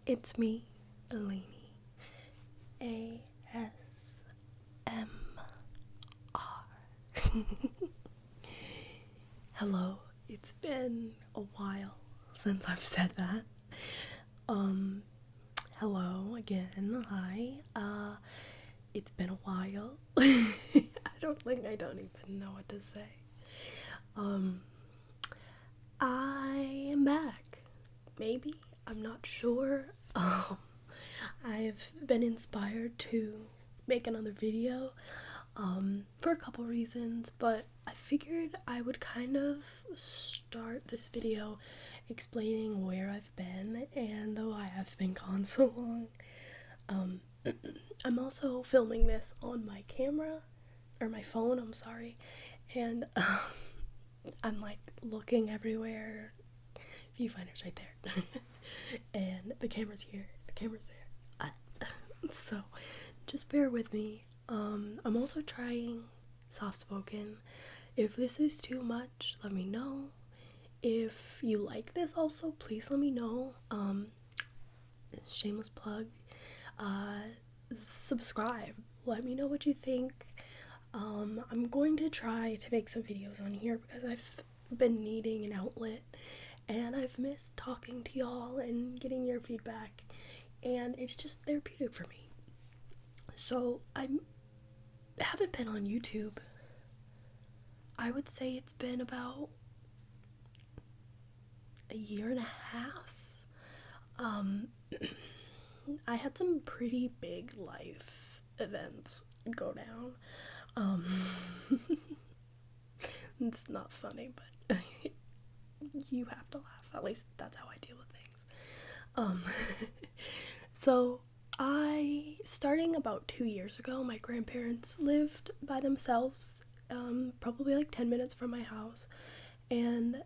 It's me, Eleni. ASMR. Hello, it's been a while since I've said that. Hello again, hi. It's been a while. I don't even know what to say. I am back. Maybe, I'm not sure. I've been inspired to make another video for a couple reasons, but I figured I would kind of start this video explaining where I've been and why I've been gone so long. I'm also filming this on my camera, or my phone, I'm sorry, and I'm like looking everywhere. Viewfinder's right there. And the camera's here, the camera's there. So just bear with me. I'm also trying soft spoken. If this is too much, let me know. If you like this also, please let me know. Shameless plug. Subscribe. Let me know what you think. I'm going to try to make some videos on here because I've been needing an outlet and I've missed talking to y'all and getting your feedback, and it's just therapeutic for me. So I haven't been on YouTube. I would say it's been about a year and a half. I had some pretty big life events go down. It's not funny, but you have to laugh. At least that's how I deal with things. So starting about 2 years ago, my grandparents lived by themselves, probably like 10 minutes from my house, and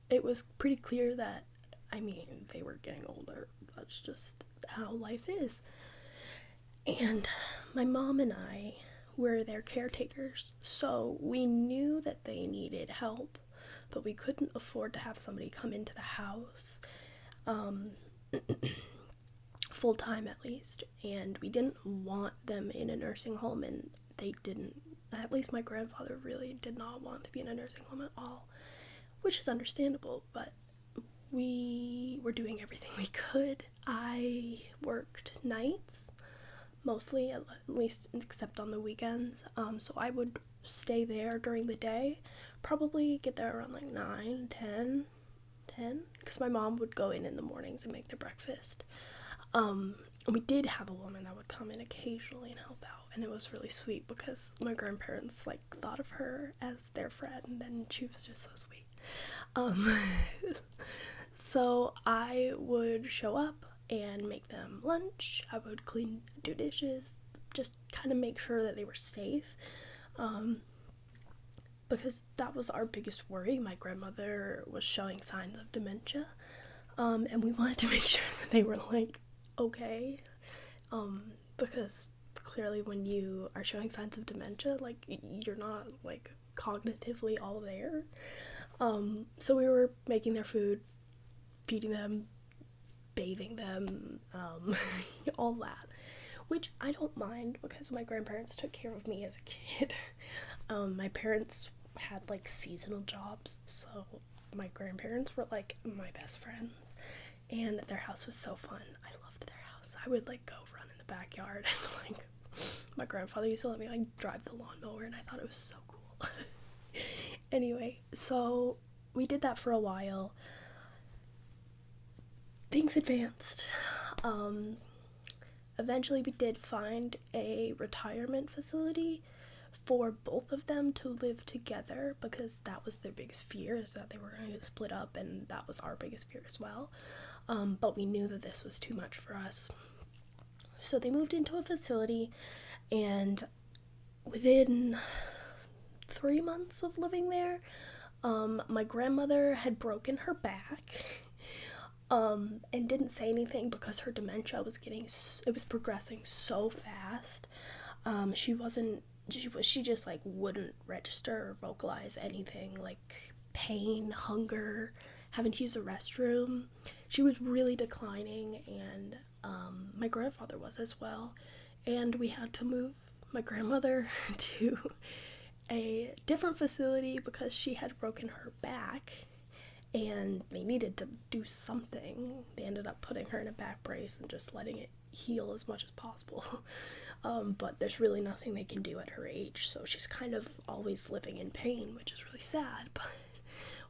it was pretty clear that, they were getting older. That's just how life is. And my mom and I were their caretakers, so we knew that they needed help, but we couldn't afford to have somebody come into the house, full time at least, and we didn't want them in a nursing home, and they didn't, at least my grandfather really did not want to be in a nursing home at all, which is understandable, but we were doing everything we could. I worked nights, mostly, at least except on the weekends, so I would stay there during the day, probably get there around like 9, 10, because my mom would go in the mornings and make the breakfast. We did have a woman that would come in occasionally and help out, and it was really sweet because my grandparents thought of her as their friend, and she was just so sweet. So I would show up and make them lunch. I would do dishes, just kind of make sure that they were safe, because that was our biggest worry. My grandmother was showing signs of dementia, and we wanted to make sure that they were okay, because clearly when you are showing signs of dementia, you're not cognitively all there. So we were making their food, feeding them, bathing them, all that, which I don't mind because my grandparents took care of me as a kid. My parents had seasonal jobs, so my grandparents were my best friends, and their house was so fun. I loved their house. I would go run in the backyard, and my grandfather used to let me drive the lawnmower, and I thought it was so cool. Anyway, so we did that for a while. Things advanced. Eventually we did find a retirement facility for both of them to live together, because that was their biggest fear, is that they were going to split up, and that was our biggest fear as well. But we knew that this was too much for us. So they moved into a facility, and within 3 months of living there, my grandmother had broken her back, and didn't say anything because her dementia was progressing so fast. She just wouldn't register or vocalize anything, pain, hunger, having to use the restroom. She was really declining, and my grandfather was as well. And we had to move my grandmother to a different facility because she had broken her back and they needed to do something. They ended up putting her in a back brace and just letting it heal as much as possible. But there's really nothing they can do at her age, so she's kind of always living in pain, which is really sad. But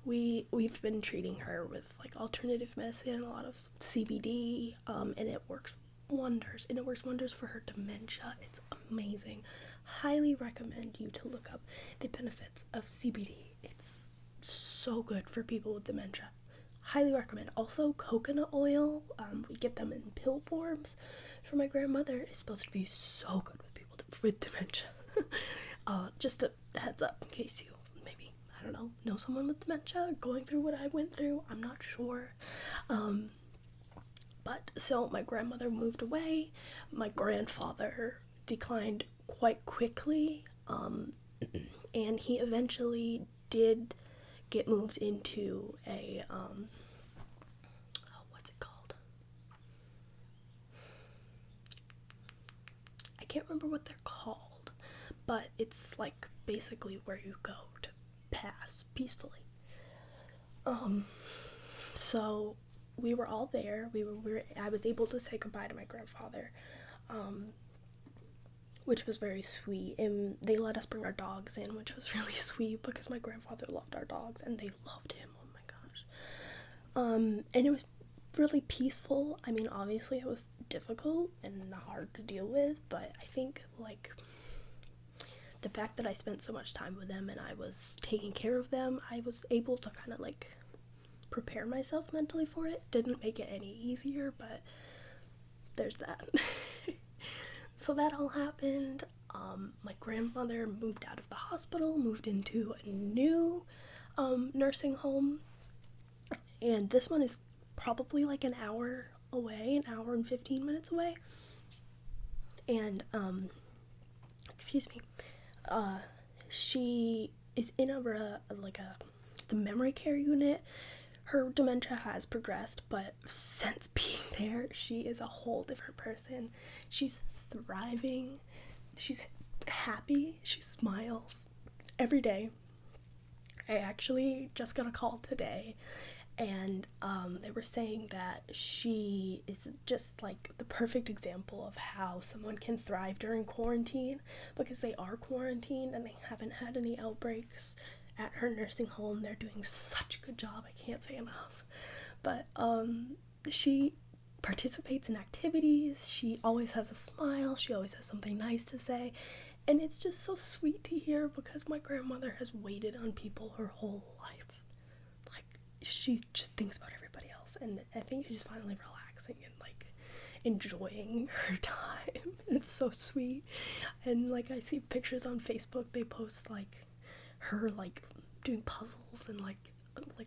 we've been treating her with like alternative medicine, a lot of CBD, and it works wonders. And it works wonders for her dementia. It's amazing. Highly recommend you to look up the benefits of CBD. It's so good for people with dementia. Highly recommend. Also, coconut oil, we get them in pill forms for my grandmother. It's supposed to be so good with people with dementia. Just a heads up in case you maybe, I don't know someone with dementia going through what I went through. I'm not sure. But so my grandmother moved away. My grandfather declined quite quickly, and he eventually did get moved into a what's it called? I can't remember what they're called, but it's like basically where you go to pass peacefully. So we were all there. I was able to say goodbye to my grandfather, which was very sweet, and they let us bring our dogs in, which was really sweet because my grandfather loved our dogs and they loved him. Oh my gosh. And it was really peaceful. I mean, obviously it was difficult and hard to deal with, but I think like the fact that I spent so much time with them and I was taking care of them, I was able to kind of like prepare myself mentally for it. Didn't make it any easier, but there's that. So that all happened. My grandmother moved out of the hospital, moved into a new nursing home, and this one is probably like an hour away, an hour and 15 minutes away. And she is in the memory care unit. Her dementia has progressed, but since being there, she is a whole different person. She's thriving. She's happy. She smiles every day. I actually just got a call today, and they were saying that she is just like the perfect example of how someone can thrive during quarantine, because they are quarantined and they haven't had any outbreaks at her nursing home. They're doing such a good job. I can't say enough. But she participates in activities. She always has a smile. She always has something nice to say. And it's just so sweet to hear, because my grandmother has waited on people her whole life. Like, she just thinks about everybody else. And I think she's finally relaxing and like enjoying her time. And it's so sweet. And like, I see pictures on Facebook, they post like her like doing puzzles and like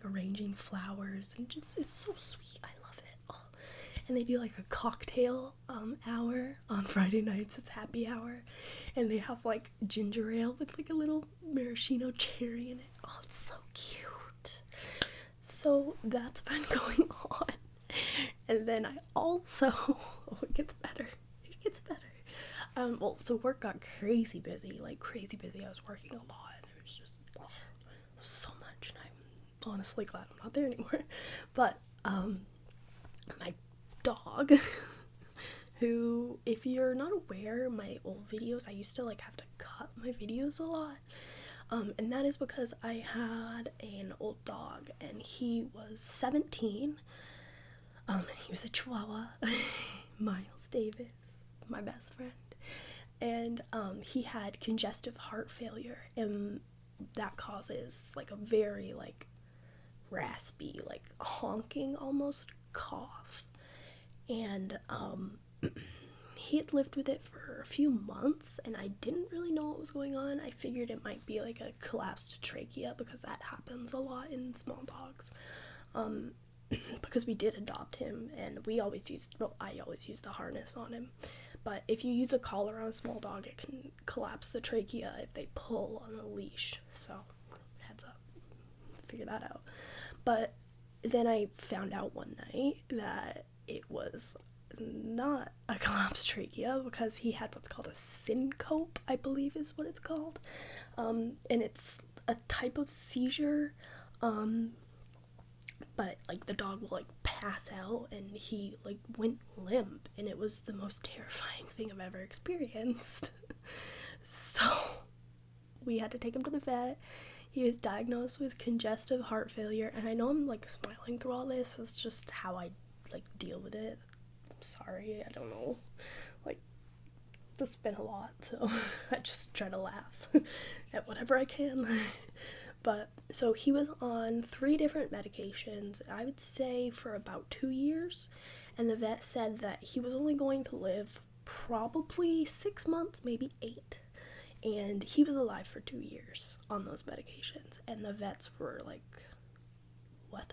arranging flowers, and just it's so sweet. I love it. Oh. And they do like a cocktail hour on Friday nights. It's happy hour, and they have like ginger ale with like a little maraschino cherry in it. Oh, it's so cute. So that's been going on. And then I also it gets better. So work got crazy busy. I was working a lot. It was just so much, and I'm honestly glad I'm not there anymore. But my dog, who, if you're not aware, my old videos, I used to like have to cut my videos a lot, and that is because I had an old dog, and he was 17. He was a Chihuahua, Miles Davis, my best friend, and he had congestive heart failure, and that causes like a very like raspy, like honking almost cough. And he had lived with it for a few months, and I didn't really know what was going on. I figured it might be like a collapsed trachea, because that happens a lot in small dogs. Because we did adopt him, and I always used the harness on him. But if you use a collar on a small dog, it can collapse the trachea if they pull on a leash. So, heads up. Figure that out. But then I found out one night that it was not a collapsed trachea, because he had what's called a syncope, I believe is what it's called. And it's a type of seizure, but like the dog will like pass out, and he like went limp, and it was the most terrifying thing I've ever experienced. So we had to take him to the vet. He was diagnosed with congestive heart failure, and I know I'm like smiling through all this, it's just how I like deal with it. I'm sorry, I don't know, like it's been a lot, so I just try to laugh at whatever I can. But so he was on 3 different medications, I would say for about 2 years, and the vet said that he was only going to live probably 6 months, maybe 8. And he was alive for 2 years on those medications, and the vets were like, what?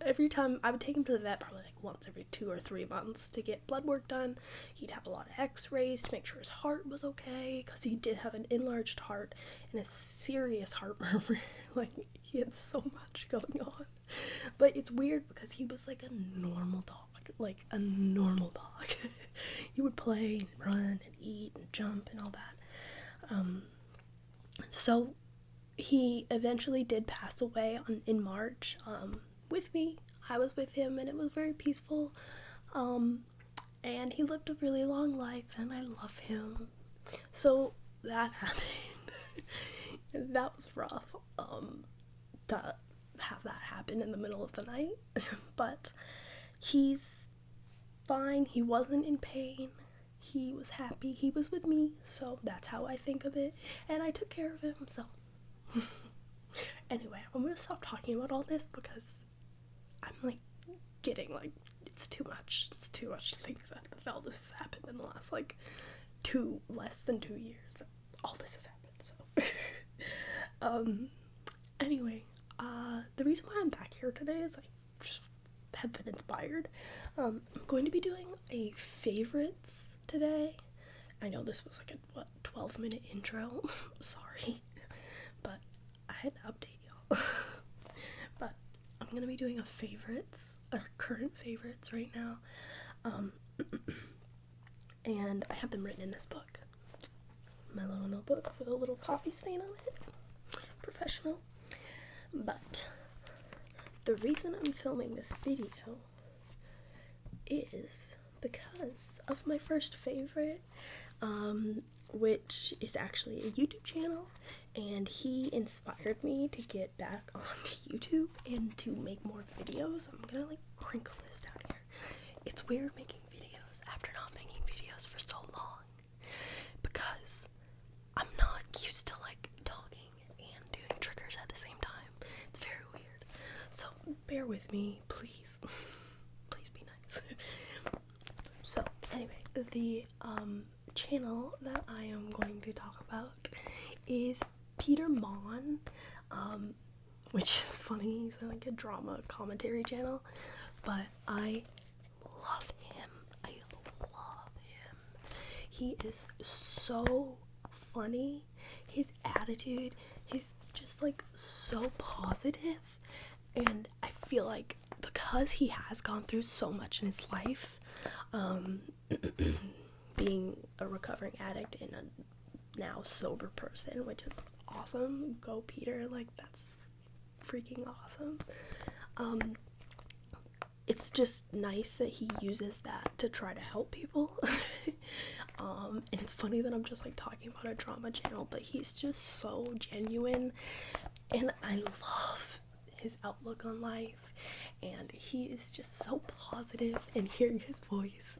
Every time I would take him to the vet, probably like once every 2 or 3 months to get blood work done. He'd have a lot of x-rays to make sure his heart was okay, because he did have an enlarged heart and a serious heart murmur. Like, he had so much going on. But it's weird because he was like a normal dog. Like a normal dog. He would play and run and eat and jump and all that. So he eventually did pass away in March, with me. I was with him, and it was very peaceful. And he lived a really long life, and I love him. So that happened. That was rough, to have that happen in the middle of the night. But he's fine. He wasn't in pain. He was happy. He was with me. So that's how I think of it. And I took care of him, so. Anyway, I'm gonna stop talking about all this because I'm like getting like, it's too much. It's too much to think that all this has happened in the last like less than 2 years. That all this has happened. So anyway, the reason why I'm back here today is I just have been inspired. I'm going to be doing a favorites today. I know this was like a 12-minute intro. Sorry, but I had to update y'all. But I'm gonna be doing a favorites, or current favorites right now. And I have them written in this book, my little notebook with a little coffee stain on it. Professional. But the reason I'm filming this video is because of my first favorite, which is actually a YouTube channel, and he inspired me to get back onto YouTube and to make more videos. I'm gonna like crinkle this down here. It's weird making videos after not making videos for so long, because I'm not used to like talking and doing triggers at the same time. It's very weird. So bear with me, please. Please be nice. So anyway, the channel that I am going to talk about is Peter Monn, which is funny. He's like a drama commentary channel, but I love him. I love him. He is so funny. His attitude, he's just like so positive, and I feel like because he has gone through so much in his life, being a recovering addict and a now sober person, which is awesome. Go Peter, like that's freaking awesome. It's just nice that he uses that to try to help people. And it's funny that I'm just like talking about a drama channel, but he's just so genuine, and I love his outlook on life, and he is just so positive, and hearing his voice,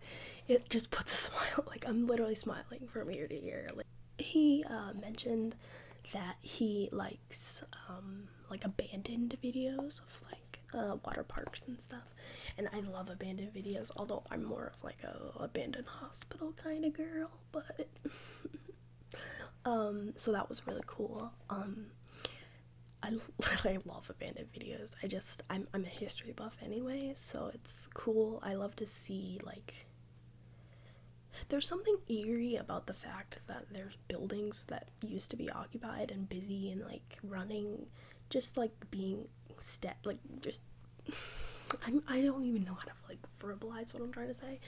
it just puts a smile. Like, I'm literally smiling from ear to ear. Like, he mentioned that he likes like abandoned videos of like water parks and stuff, and I love abandoned videos, although I'm more of like a abandoned hospital kind of girl. But so that was really cool. I love abandoned videos. I'm a history buff anyway, so it's cool. I love to see, like, there's something eerie about the fact that there's buildings that used to be occupied and busy and, like, running, just, like, being just I don't even know how to like verbalize what I'm trying to say.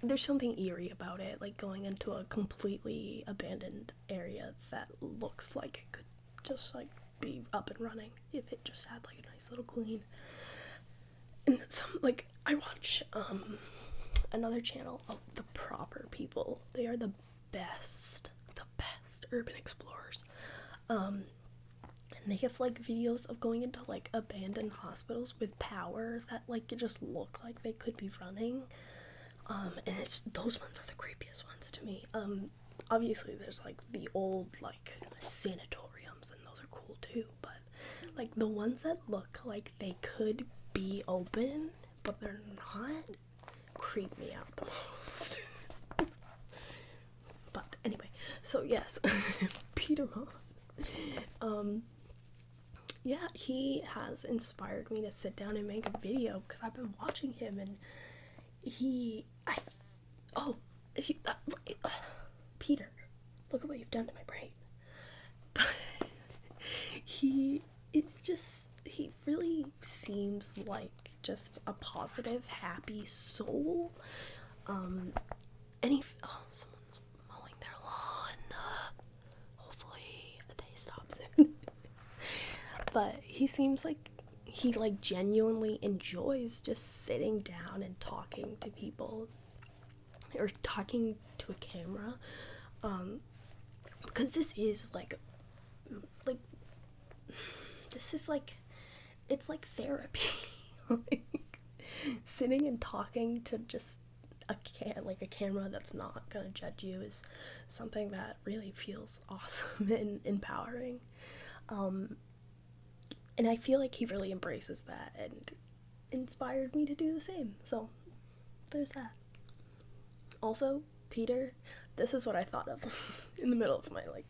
There's something eerie about it, like going into a completely abandoned area that looks like it could just like be up and running if it just had like a nice little clean. And like I watch another channel of The Proper People. They are the best urban explorers. And they have like videos of going into like abandoned hospitals with power that like just look like they could be running. And those ones are the creepiest ones to me. Obviously there's like the old like sanatoriums, and those are cool too, but like the ones that look like they could be open but they're not creep me out the most. But anyway, so yes, Peter Monn. Yeah, he has inspired me to sit down and make a video because I've been watching him, and Peter, look at what you've done to my brain. He really seems like just a positive, happy soul. And someone's mowing their lawn. Hopefully they stop soon. But he seems like he like genuinely enjoys just sitting down and talking to people, or talking to a camera, because this is like this is like, it's like therapy. Like, sitting and talking to just a camera that's not gonna judge you is something that really feels awesome and empowering. And I feel like he really embraces that and inspired me to do the same. So there's that. Also, Peter, this is what I thought of in the middle of my like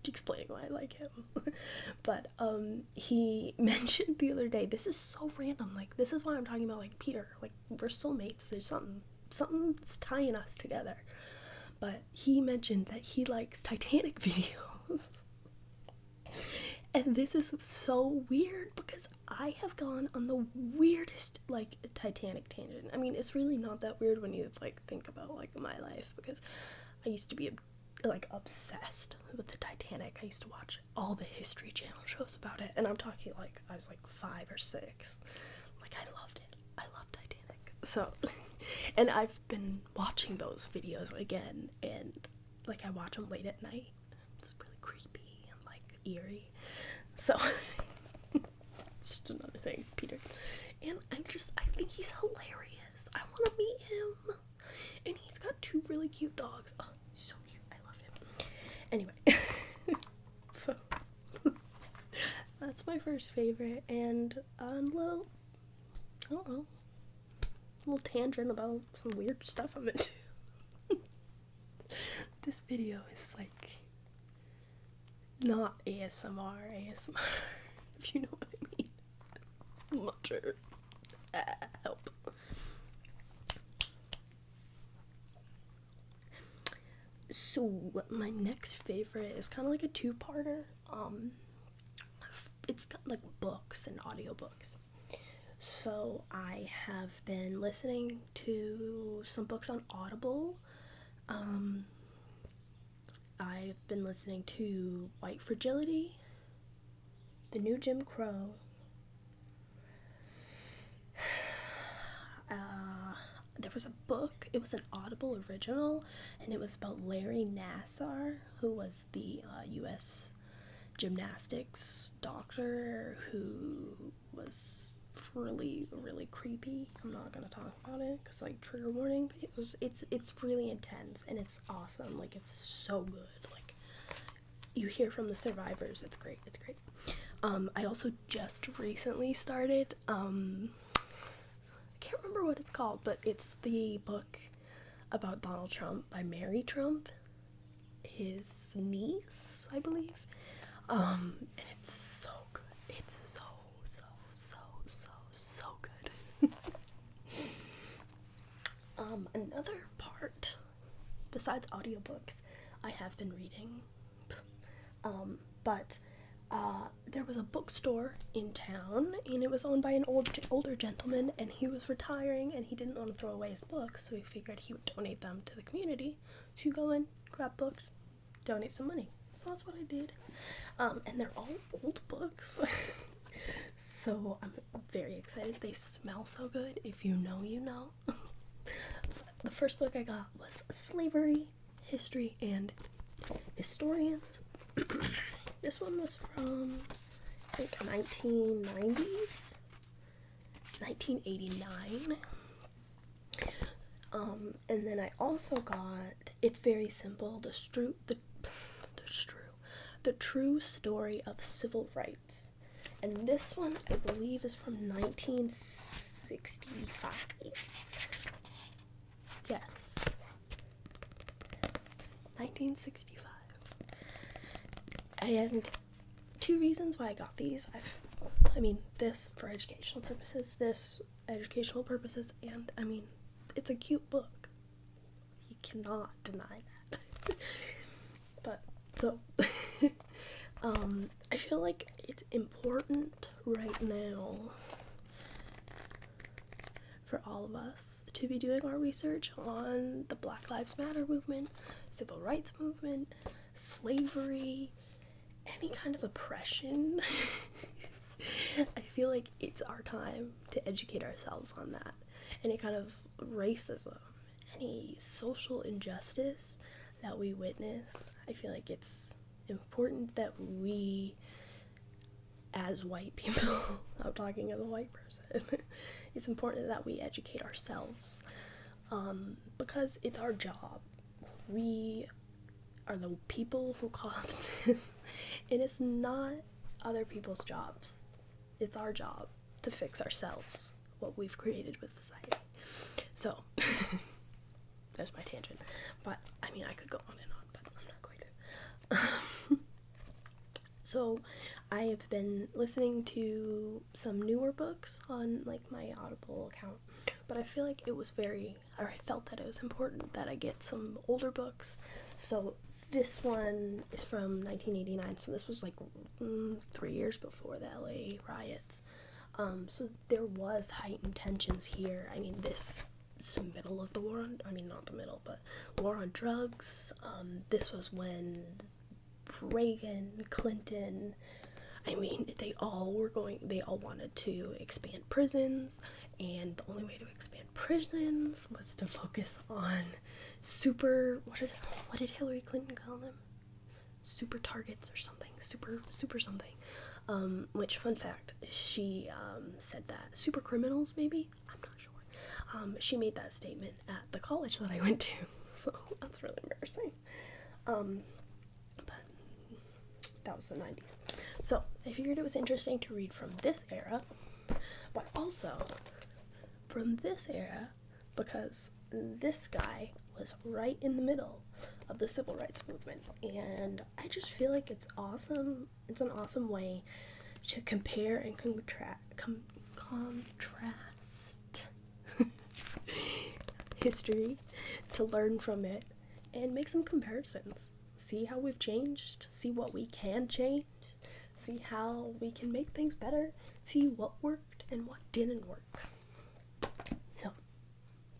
explaining why I like him. But he mentioned the other day, this is so random, like this is why I'm talking about like Peter, like we're soulmates, there's something's tying us together. But he mentioned that he likes Titanic videos. And this is so weird because I have gone on the weirdest like Titanic tangent. I mean, it's really not that weird when you like think about like my life, because I used to be like obsessed with the Titanic. I used to watch all the History Channel shows about it, and I'm talking like I was like 5 or 6. Like I loved it. I love Titanic. So, and I've been watching those videos again, and like I watch them late at night. It's really creepy and like eerie. So it's just another thing, Peter. And I think he's hilarious. I want to meet him. And he's got 2 really cute dogs. Oh, so cute. I love him. Anyway, so that's my first favorite, and a little tangent about some weird stuff I'm into. This video is like not ASMR, if you know what I mean. I'm not sure. Help. So my next favorite is kind of like a 2-parter. It's got like books and audiobooks. So I have been listening to some books on Audible. I've been listening to White Fragility, The New Jim Crow, there was a book, it was an Audible original, and it was about Larry Nassar, who was the U.S. gymnastics doctor who was really, really creepy. I'm not gonna talk about it because like trigger warning, but it's really intense and it's awesome. Like it's so good. Like you hear from the survivors. It's great. I also just recently started I can't remember what it's called, but it's the book about Donald Trump by Mary Trump, his niece, I believe. And it's so good. It's so good. Another part, besides audiobooks, I have been reading. But there was a bookstore in town, and it was owned by an older gentleman, and he was retiring, and he didn't want to throw away his books, so he figured he would donate them to the community. So you go in, grab books, donate some money. So that's what I did. And they're all old books. So I'm very excited. They smell so good. If you know, you know. The first book I got was Slavery, History, and Historians. This one was from, I think, 1990s, 1989. And then I also got, it's very simple, the true story of civil rights. And this one, I believe, is from 1965. Yes. 1965. And two reasons why I got these. This for educational purposes, and, it's a cute book. You cannot deny that. But, so, I feel like it's important right now for all of us to be doing our research on the Black Lives Matter movement, civil rights movement, slavery, any kind of oppression. I feel like it's our time to educate ourselves on that. Any kind of racism, any social injustice that we witness, I feel like it's important that we, as white people, I'm talking as a white person, it's important that we educate ourselves, because it's our job. We are the people who caused this, and it's not other people's jobs. It's our job to fix ourselves, what we've created with society. So, there's my tangent. But, I could go on and on, but I'm not going to. So, I have been listening to some newer books on, my Audible account. But I feel like I felt that it was important that I get some older books. So, this one is from 1989, so this was 3 years before the LA riots. So there was heightened tensions here. This is the middle of the war on, not the middle, but war on drugs. This was when Reagan, Clinton, they all wanted to expand prisons, and the only way to expand prisons was to focus on what did Hillary Clinton call them? Super targets or something, super something. Which, fun fact, she said that. Super criminals, maybe? I'm not sure. She made that statement at the college that I went to, so that's really embarrassing. But that was the 90s. So, I figured it was interesting to read from this era, but also from this era, because this guy was right in the middle of the civil rights movement, and I just feel like it's awesome. It's an awesome way to compare and contrast history, to learn from it, and make some comparisons. See how we've changed, see what we can change, see how we can make things better, see what worked and what didn't work. So,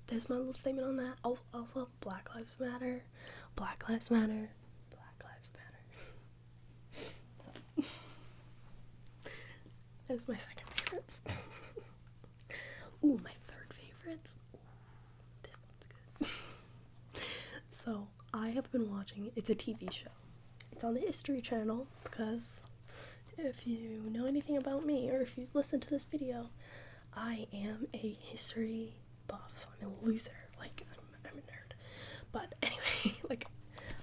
there's my little statement on that. Also, Black Lives Matter. Black Lives Matter. Black Lives Matter. So, that's my second favorites. Ooh, my third favorites. Ooh, this one's good. So, I have been watching, it's a TV show. It's on the History Channel, because if you know anything about me, or if you've listened to this video, I am a history buff. I'm a loser. I'm a nerd. But anyway,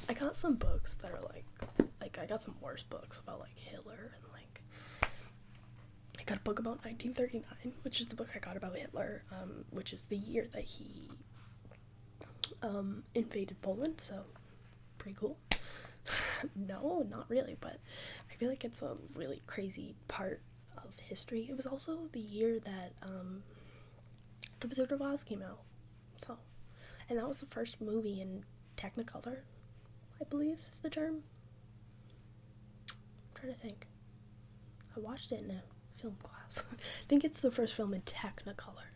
I got some books that are I got some worse books about Hitler, and I got a book about 1939, which is the book I got about Hitler, which is the year that he invaded Poland, so pretty cool. No, not really, but I feel like it's a really crazy part of history. It was also the year that The Wizard of Oz came out, and that was the first movie in Technicolor, I believe is the term. I'm trying to think. I watched it in a film class. I think it's the first film in Technicolor.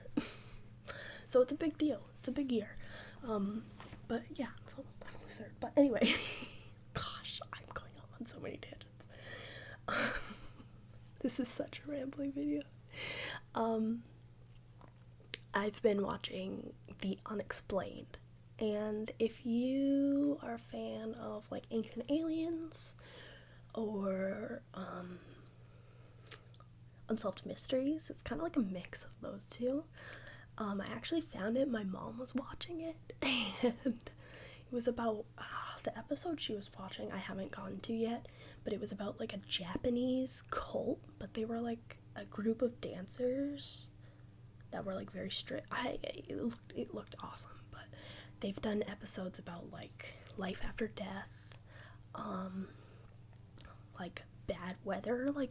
So it's a big deal. It's a big year. But yeah, so I'm a loser. But anyway, gosh, I'm going on so many tangents. This is such a rambling video. I've been watching The Unexplained, and if you are a fan of like Ancient Aliens or Unsolved Mysteries, it's kind of like a mix of those two. I actually found it, my mom was watching it, and it was about, the episode she was watching I haven't gotten to yet, but it was about like a Japanese cult, but they were like a group of dancers that were like very strict. It looked awesome, but they've done episodes about like life after death, like bad weather, I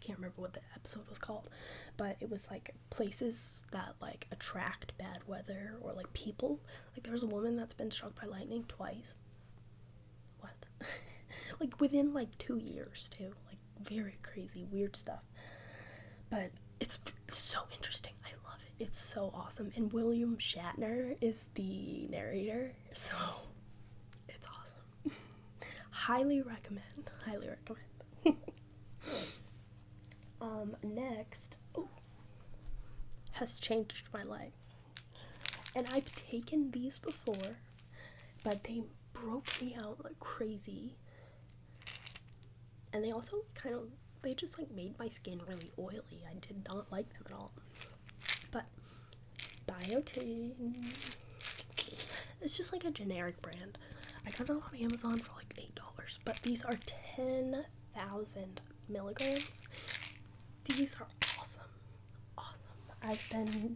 can't remember what the episode was called, but it was like places that like attract bad weather, or like people. Like there was a woman that's been struck by lightning twice. What? Like within like 2 years too. Like very crazy, weird stuff. But it's so interesting. I love it. It's so awesome. And William Shatner is the narrator, so it's awesome. Highly recommend. Highly recommend. Next, has changed my life. And I've taken these before, but they broke me out like crazy. And they also they just like made my skin really oily. I did not like them at all. But Biotin, it's just like a generic brand. I got it on Amazon for like $8, but these are 10,000 milligrams. These are awesome. I've been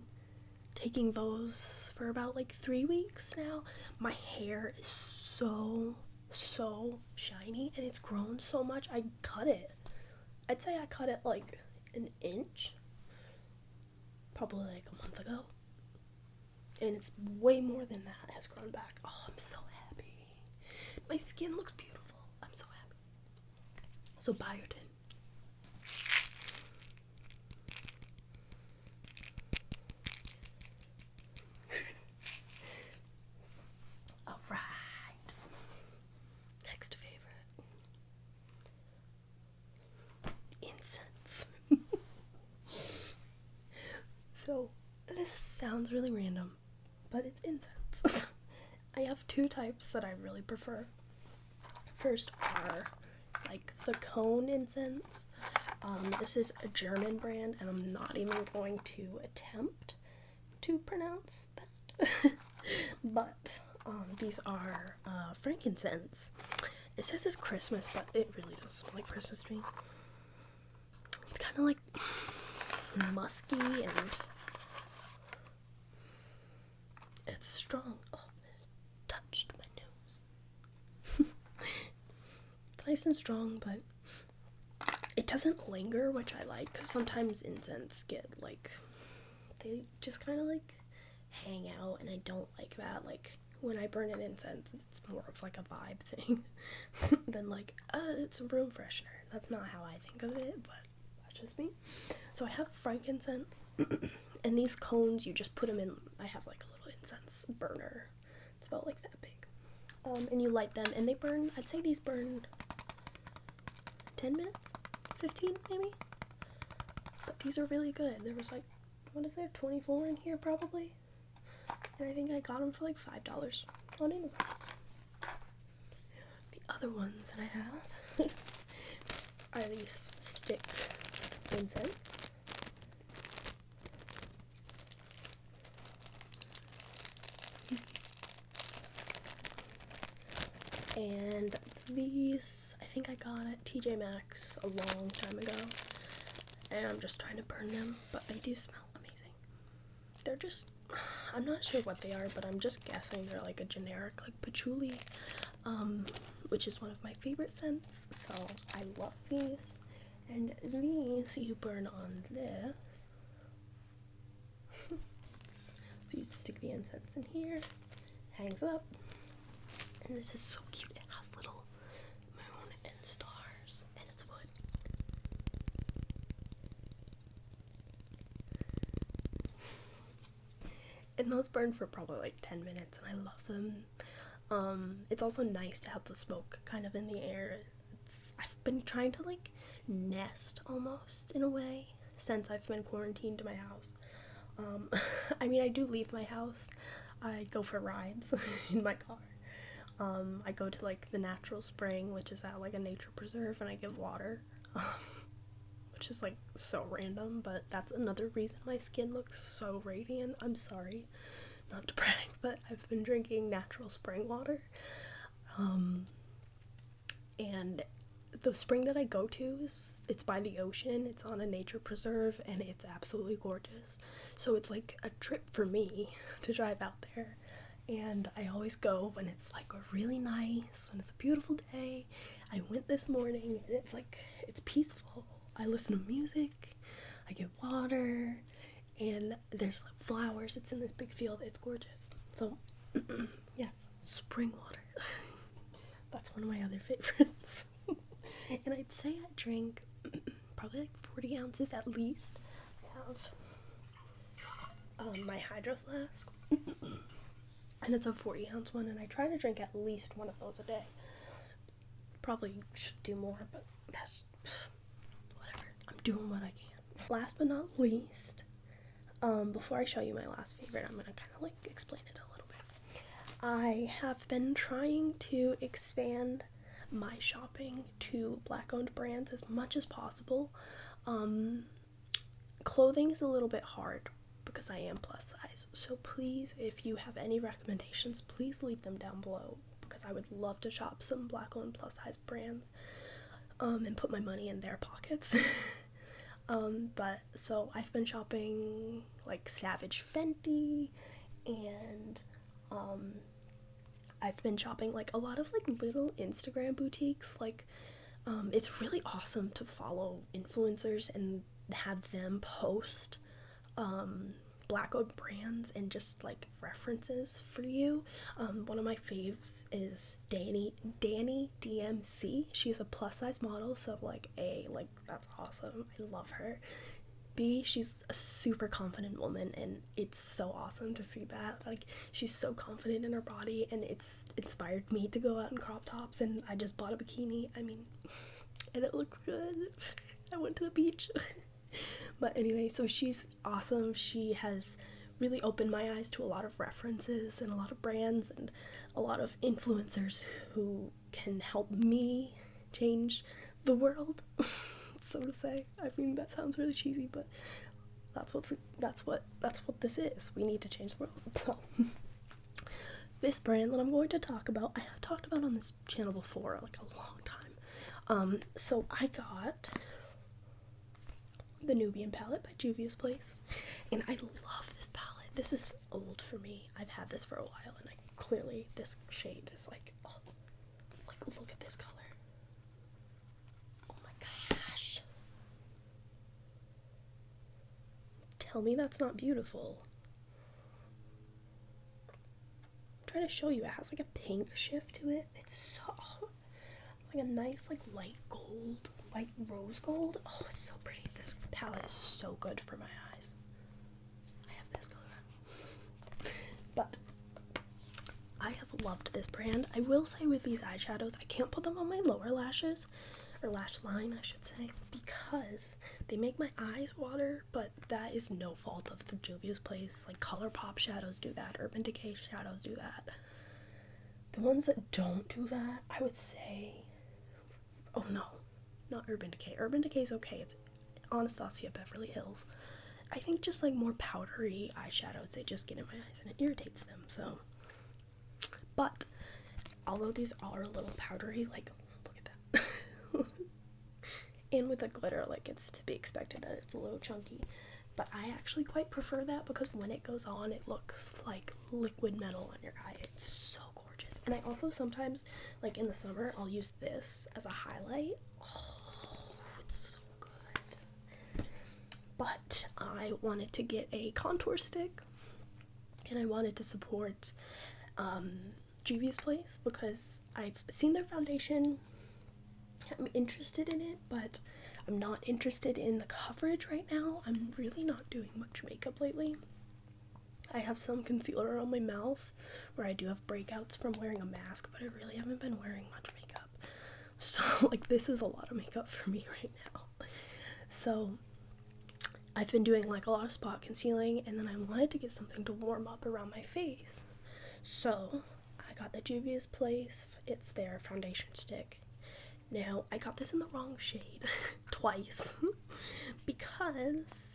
taking those for about like 3 weeks now. My hair is so shiny, and it's grown so much. I cut it. I'd say I cut it like an inch, probably like a month ago, and it's way more than that has grown back. Oh, I'm so happy. My skin looks beautiful. I'm so happy. So Biotin. Alright. Next favorite. Incense. So, this sounds really random, but it's incense. I have 2 types that I really prefer. First are like the cone incense. This is a German brand, and I'm not even going to attempt to pronounce that. But these are frankincense. It says it's Christmas, but it really does smell like Christmas to me. It's kind of like musky, and it's strong. Oh, it touched my nose. It's nice and strong, but it doesn't linger, which I like, because sometimes incense get like, they just kind of like hang out, and I don't like that. Like when I burn an incense, it's more of like a vibe thing than like, it's a room freshener. That's not how I think of it, but that's just me. So I have frankincense, and these cones, you just put them in. I have like a little incense burner. It's about like that big. And you light them, and they burn. I'd say these burn 10 minutes, 15 maybe. But these are really good. There was like, what is there, 24 in here probably? And I think I got them for like $5 on Amazon. The other ones that I have are these stick incense. And these, I think I got at TJ Maxx a long time ago, and I'm just trying to burn them, but they do smell amazing. They're just, I'm not sure what they are, but I'm just guessing they're like a generic like patchouli, which is one of my favorite scents, so I love these. And these you burn on this. So you stick the incense in here, hangs up, and this is so cute. It has little moon and stars. And those burn for probably like 10 minutes, and I love them. It's also nice to have the smoke kind of in the air. I've been trying to like nest almost in a way since I've been quarantined to my house. I mean, I do leave my house. I go for rides in my car. I go to like the natural spring, which is at like a nature preserve, and I give water. Which is like so random, but that's another reason my skin looks so radiant. I'm sorry, not to brag, but I've been drinking natural spring water. And the spring that I go to it's by the ocean. It's on a nature preserve, and it's absolutely gorgeous. So it's like a trip for me to drive out there. And I always go when it's like a really nice, when it's a beautiful day. I went this morning, and it's peaceful. I listen to music, I get water, and there's like flowers. It's in this big field. It's gorgeous. So, yes, spring water. That's one of my other favorites. And I'd say I drink probably like 40 ounces at least. I have my hydro flask, and it's a 40-ounce one, and I try to drink at least one of those a day. Probably should do more, but that's whatever. I'm doing what I can. Last but not least, before I show you my last favorite, I'm gonna kind of like explain it a little bit. I have been trying to expand my shopping to Black-owned brands as much as possible. Clothing is a little bit hard because I am plus size, so please, if you have any recommendations, please leave them down below, because I would love to shop some Black-owned plus size brands, and put my money in their pockets. But so I've been shopping like Savage Fenty, and I've been shopping like a lot of like little Instagram boutiques. Like it's really awesome to follow influencers and have them post Black-owned brands and just like references for you. One of my faves is Danny DMC. She's a plus size model, so like that's awesome. I love her. B, she's a super confident woman, and it's so awesome to see that. Like, she's so confident in her body, and it's inspired me to go out in crop tops, and I just bought a bikini. I mean, and it looks good. I went to the beach. But anyway, so she's awesome. She has really opened my eyes to a lot of references and a lot of brands and a lot of influencers who can help me change the world, so to say. I mean, that sounds really cheesy, but that's what this is. We need to change the world. So this brand that I'm going to talk about, I have talked about on this channel before, like a long time. So I got the Nubian Palette by Juvia's Place, and I love this palette. This is old for me. I've had this for a while, and clearly this shade is like, oh, like look at this color. Oh my gosh. Tell me that's not beautiful. I'm trying to show you. It has like a pink shift to it. It's like a nice like light gold, light rose gold. Oh, it's so pretty. This palette is so good for my eyes. I have this color. But I have loved this brand. I will say with these eyeshadows, I can't put them on my lower lashes, or lash line I should say, because they make my eyes water, but that is no fault of the Juvia's Place. Like ColourPop shadows do that, Urban Decay shadows do that. The ones that don't do that, I would say, oh no, not Urban Decay. Urban Decay is okay. It's Anastasia Beverly Hills. I think just like more powdery eyeshadows, they just get in my eyes and it irritates them. So, but although these are a little powdery, like look at that. And with the glitter, like it's to be expected that it's a little chunky, but I actually quite prefer that because when it goes on, it looks like liquid metal on your eye. It's so gorgeous. And I also sometimes, like in the summer, I'll use this as a highlight. Oh, it's so good. But I wanted to get a contour stick, and I wanted to support Juvia's Place because I've seen their foundation. I'm interested in it, but I'm not interested in the coverage right now. I'm really not doing much makeup lately. I have some concealer on my mouth where I do have breakouts from wearing a mask, but I really haven't been wearing much makeup. So, like, this is a lot of makeup for me right now. So, I've been doing, like, a lot of spot concealing, and then I wanted to get something to warm up around my face. So, I got the Juvia's Place. It's their foundation stick. Now, I got this in the wrong shade twice because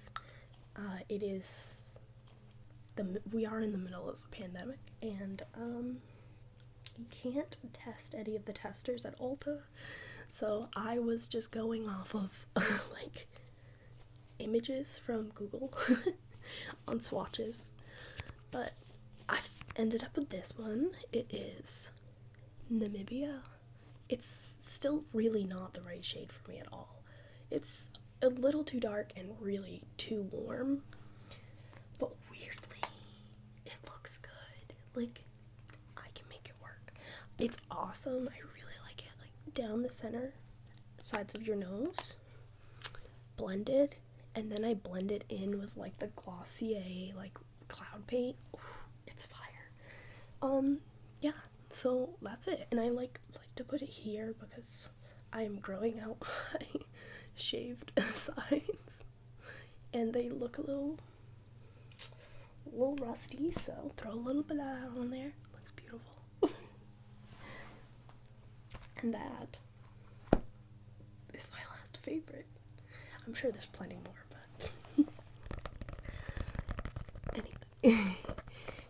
we are in the middle of a pandemic, and you can't test any of the testers at Ulta. So I was just going off of like images from Google on swatches, but I ended up with this one. It is Namibia. It's still really not the right shade for me at all. It's a little too dark and really too warm, but weirdly, it looks good. Like, I can make it work. It's awesome. I really like it. Like, down the center, sides of your nose, blended, and then I blend it in with, like, the Glossier, like, cloud paint. Ooh, it's fire. Yeah, so that's it. And I like to put it here because I am growing out my shaved sides, and they look a little rusty, so throw a little bit of that on there. Looks beautiful. And that is my last favorite. I'm sure there's plenty more, but anyway.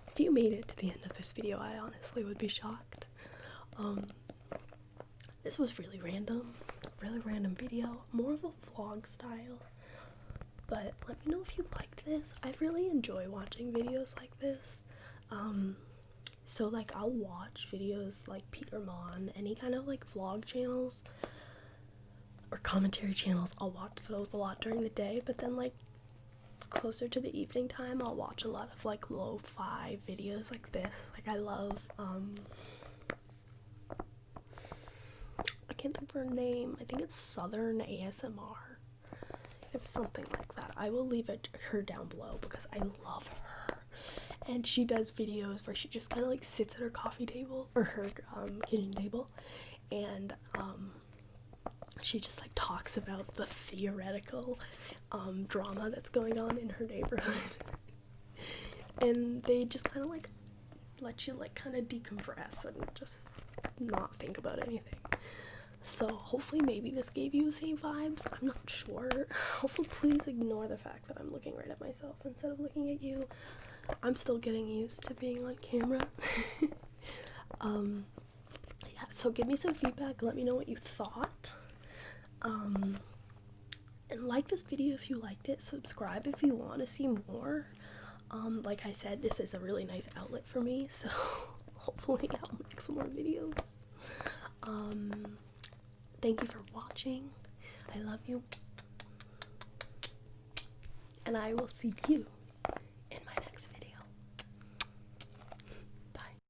If you made it to the end of this video, I honestly would be shocked. This was really random video, more of a vlog style, but let me know if you liked this. I really enjoy watching videos like this. So like, I'll watch videos like Peter Monn, any kind of like vlog channels or commentary channels. I'll watch those a lot during the day, but then like closer to the evening time, I'll watch a lot of like lo-fi videos like this. Like, I love I can't think of her name. I think it's Southern ASMR. It's something like that. I will leave her down below because I love her. And she does videos where she just kind of like sits at her coffee table or her kitchen table, and she just like talks about the theoretical drama that's going on in her neighborhood. And they just kind of like let you like kind of decompress and just not think about anything. So hopefully maybe this gave you the same vibes. I'm not sure. Also, please ignore the fact that I'm looking right at myself instead of looking at you. I'm still getting used to being on camera. Yeah, so give me some feedback. Let me know what you thought. And like this video if you liked it. Subscribe if you want to see more. Like I said, this is a really nice outlet for me, so hopefully I'll make some more videos. Thank you for watching. I love you. And I will see you